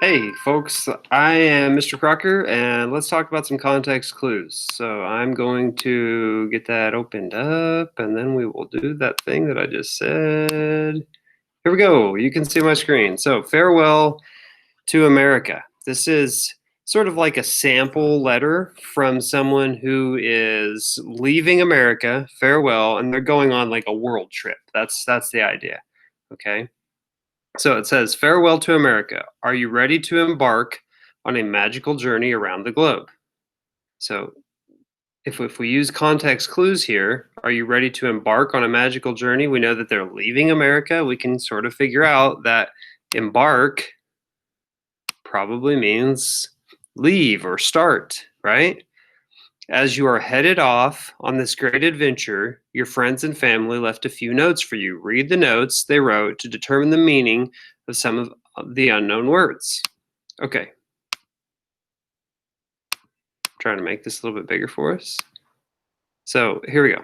Hey folks, I am Mr. Crocker and let's talk about some context clues. So I'm going to get that opened up and then we will do that thing that I just said. Here we go. You can see my screen. So farewell to America. This is sort of like a sample letter from someone who is leaving America, farewell, and they're going on like a world trip. That's the idea. Okay. So it says, farewell to America. Are you ready to embark on a magical journey around the globe? So if we use context clues here, are you ready to embark on a magical journey? We know that they're leaving America. We can sort of figure out that embark probably means leave or start, right? As you are headed off on this great adventure, your friends and family left a few notes for you. Read the notes they wrote to determine the meaning of some of the unknown words. Okay. Trying to make this a little bit bigger for us. So here we go.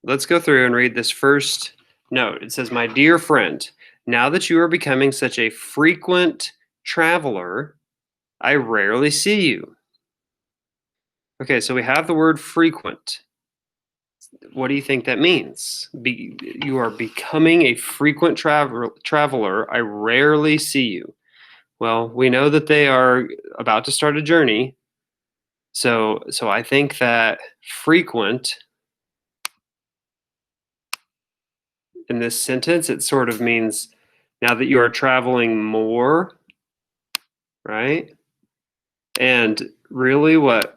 Let's go through and read this first note. It says, my dear friend, now that you are becoming such a frequent traveler, I rarely see you. Okay, so we have the word frequent. What do you think that means? You are becoming a frequent traveler. I rarely see you. Well, we know that they are about to start a journey. So I think that frequent in this sentence, it sort of means now that you are traveling more, right? And really what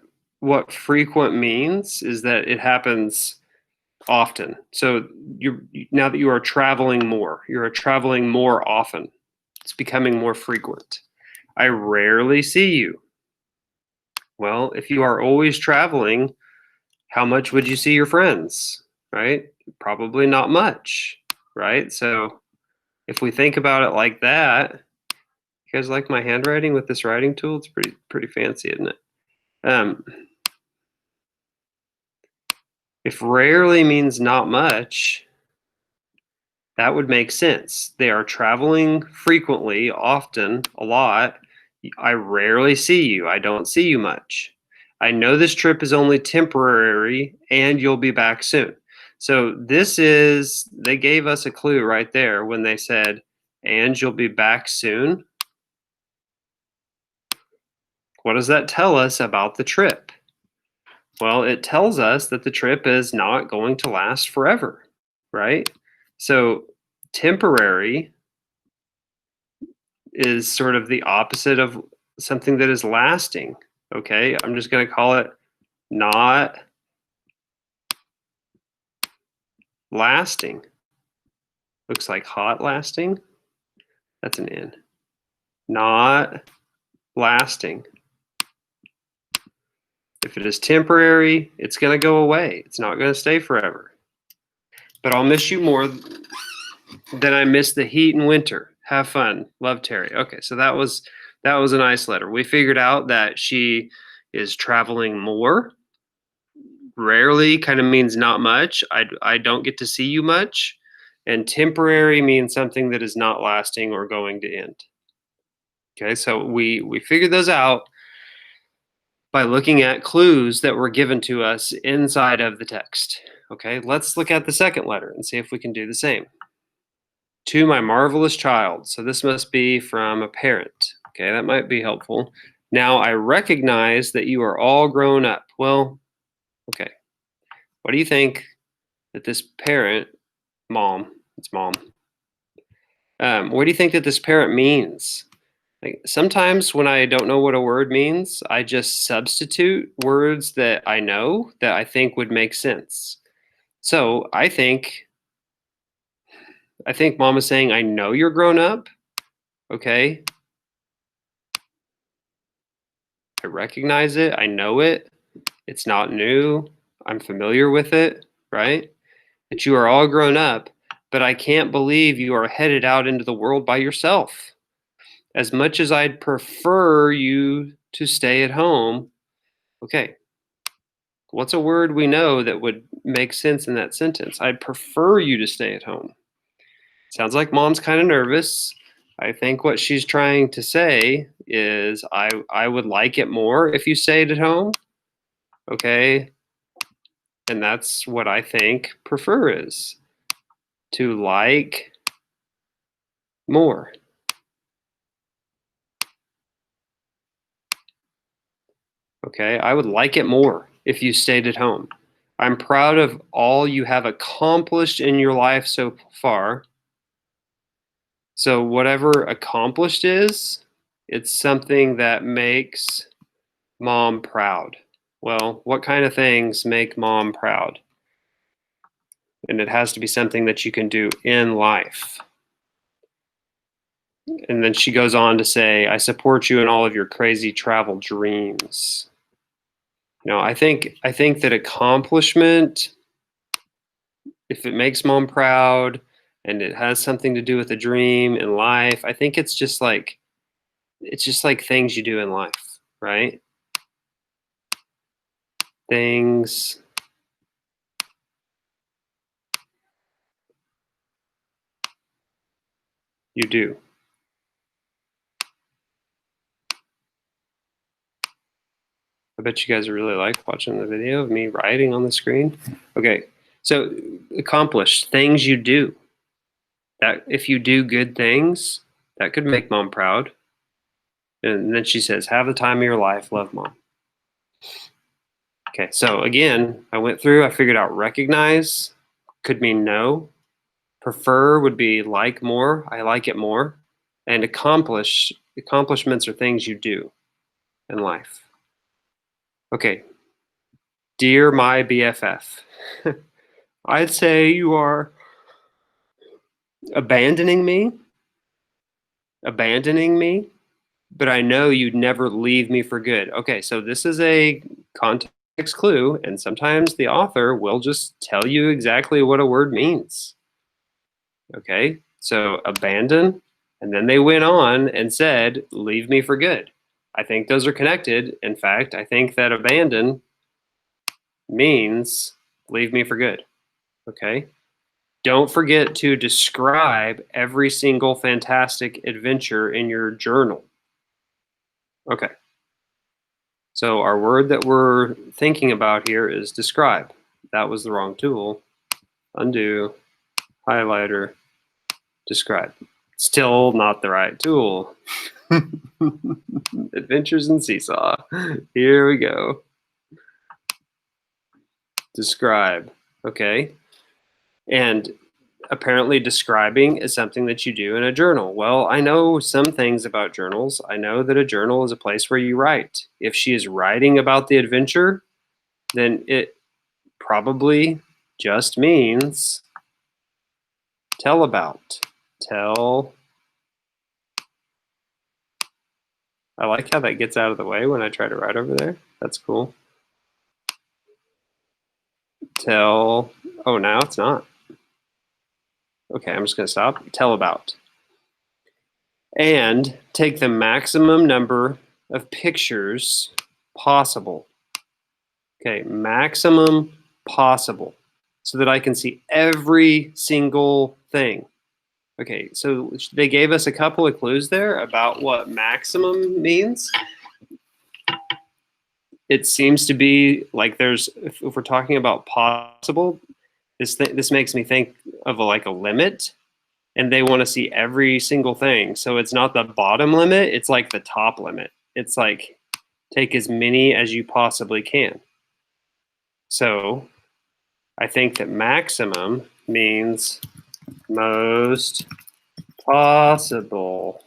frequent means is that it happens often. So now that you are traveling more, you're traveling more often. It's becoming more frequent. I rarely see you. Well, if you are always traveling, how much would you see your friends, right? Probably not much, right? So if we think about it like that, you guys like my handwriting with this writing tool? It's pretty fancy, isn't it? If rarely means not much, that would make sense. They are traveling frequently, often, a lot. I rarely see you. I don't see you much. I know this trip is only temporary and you'll be back soon. So they gave us a clue right there when they said, and you'll be back soon. What does that tell us about the trip? Well, it tells us that the trip is not going to last forever, right? So temporary is sort of the opposite of something that is lasting. Okay, I'm just going to call it not lasting. Looks like hot lasting. That's an N. Not lasting. If it is temporary, it's going to go away. It's not going to stay forever. But I'll miss you more than I miss the heat in winter. Have fun. Love, Terry. Okay, so that was a nice letter. We figured out that she is traveling more. Rarely kind of means not much. I don't get to see you much. And temporary means something that is not lasting or going to end. Okay, so we figured those out by looking at clues that were given to us inside of the text. Okay, let's look at the second letter and see if we can do the same. To my marvelous child. So this must be from a parent. Okay, that might be helpful. Now I recognize that you are all grown up. Well, okay. What do you think that this parent, mom, it's mom. What do you think that this parent means? Like, sometimes when I don't know what a word means, I just substitute words that I know that I think would make sense. So I think mom is saying, I know you're grown up. Okay. I recognize it. I know it. It's not new. I'm familiar with it, right? That you are all grown up, but I can't believe you are headed out into the world by yourself. As much as I'd prefer you to stay at home. Okay. What's a word we know that would make sense in that sentence? I'd prefer you to stay at home. Sounds like mom's kind of nervous. I think what she's trying to say is I would like it more if you stayed at home. Okay. And that's what I think prefer is, to like more. Okay. I would like it more if you stayed at home. I'm proud of all you have accomplished in your life so far. So, whatever accomplished is, it's something that makes mom proud. Well, what kind of things make mom proud? And it has to be something that you can do in life. And then she goes on to say, I support you in all of your crazy travel dreams. I think that accomplishment, if it makes mom proud and it has something to do with a dream in life, I think it's just like things you do in life, right? Things you do. I bet you guys really like watching the video of me writing on the screen. Okay, so accomplished things you do. That if you do good things, that could make mom proud. And then she says, have the time of your life, love mom. Okay, so again, I figured out recognize could mean no. Prefer would be like more, I like it more. And accomplishments are things you do in life. Okay, dear my BFF, I'd say you are abandoning me, but I know you'd never leave me for good. Okay, so this is a context clue, and sometimes the author will just tell you exactly what a word means. Okay, so abandon, and then they went on and said, leave me for good. I think those are connected. In fact, I think that abandon means leave me for good. Okay. Don't forget to describe every single fantastic adventure in your journal. Okay. So our word that we're thinking about here is describe. That was the wrong tool. Undo, highlighter, describe. Still not the right tool. Adventures in Seesaw. Here we go. Describe. Okay. And apparently describing is something that you do in a journal. Well, I know some things about journals. I know that a journal is a place where you write. If she is writing about the adventure, then it probably just means tell about. Tell. I like how that gets out of the way when I try to write over there. That's cool. Tell. Oh, now it's not. Okay, I'm just going to stop. Tell about. And take the maximum number of pictures possible. Okay, maximum possible, so that I can see every single thing. Okay, so they gave us a couple of clues there about what maximum means. It seems to be like there's, if we're talking about possible, this makes me think of like a limit, and they want to see every single thing. So it's not the bottom limit, it's like the top limit. It's like take as many as you possibly can. So I think that maximum means most possible.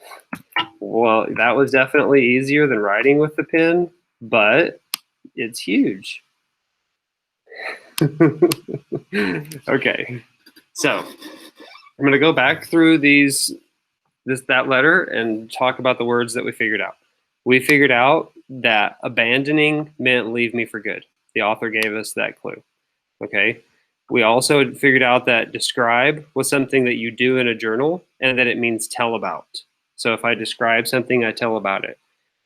Well, that was definitely easier than writing with the pen, but it's huge. Okay, so I'm going to go back through that letter and talk about the words that we figured out. We figured out that abandoning meant leave me for good. The author gave us that clue. Okay. We also figured out that describe was something that you do in a journal, and that it means tell about. So if I describe something, I tell about it.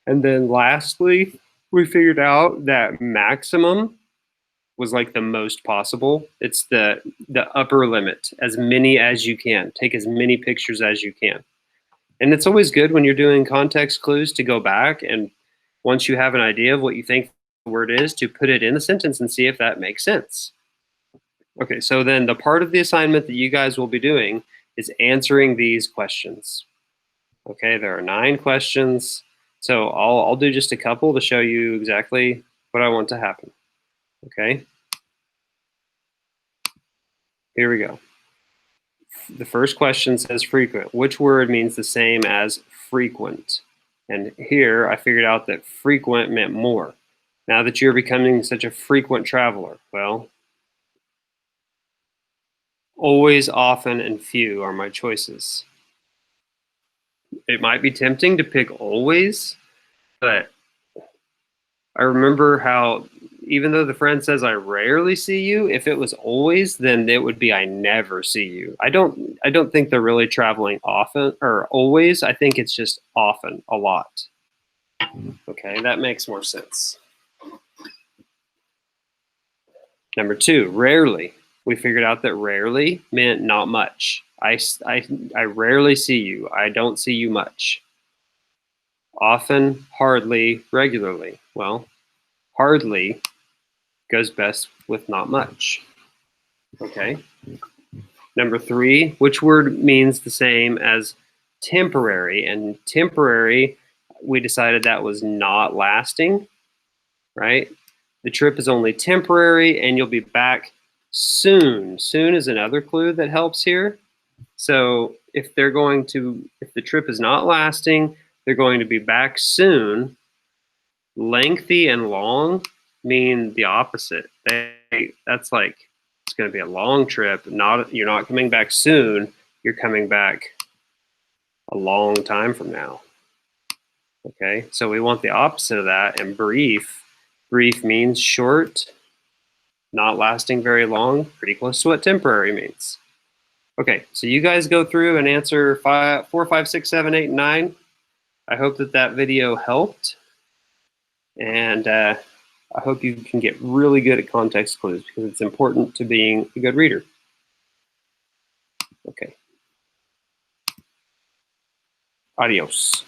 And then lastly, we figured out that maximum was like the most possible. It's the upper limit, as many as you can. Take as many pictures as you can. And it's always good when you're doing context clues to go back and once you have an idea of what you think the word is, to put it in the sentence and see if that makes sense. Okay, so then the part of the assignment that you guys will be doing is answering these questions. Okay, there are 9 questions. So I'll do just a couple to show you exactly what I want to happen. Okay, here we go. The first question says frequent. Which word means the same as frequent? And here I figured out that frequent meant more. Now that you're becoming such a frequent traveler, well, always, often, and few are my choices. It might be tempting to pick always, but I remember how even though the friend says I rarely see you, if it was always, then it would be I never see you. I don't think they're really traveling often or always. I think it's just often, a lot. Okay, that makes more sense. Number 2, rarely. We figured out that rarely meant not much. I rarely see you. I don't see you much. Often, hardly, regularly. Well, hardly goes best with not much. Okay. Number 3, which word means the same as temporary? And temporary, we decided that was not lasting, right? The trip is only temporary and you'll be back soon. Soon is another clue that helps here. So if the trip is not lasting, they're going to be back soon. Lengthy and long mean the opposite. That's like, it's going to be a long trip. You're not coming back soon. You're coming back a long time from now. Okay, so we want the opposite of that. And brief. Brief means short, not lasting very long, pretty close to what temporary means. Okay, so you guys go through and answer 4, 5, 6, 7, 8, and 9. I hope that video helped. And I hope you can get really good at context clues because it's important to being a good reader. Okay. Adios.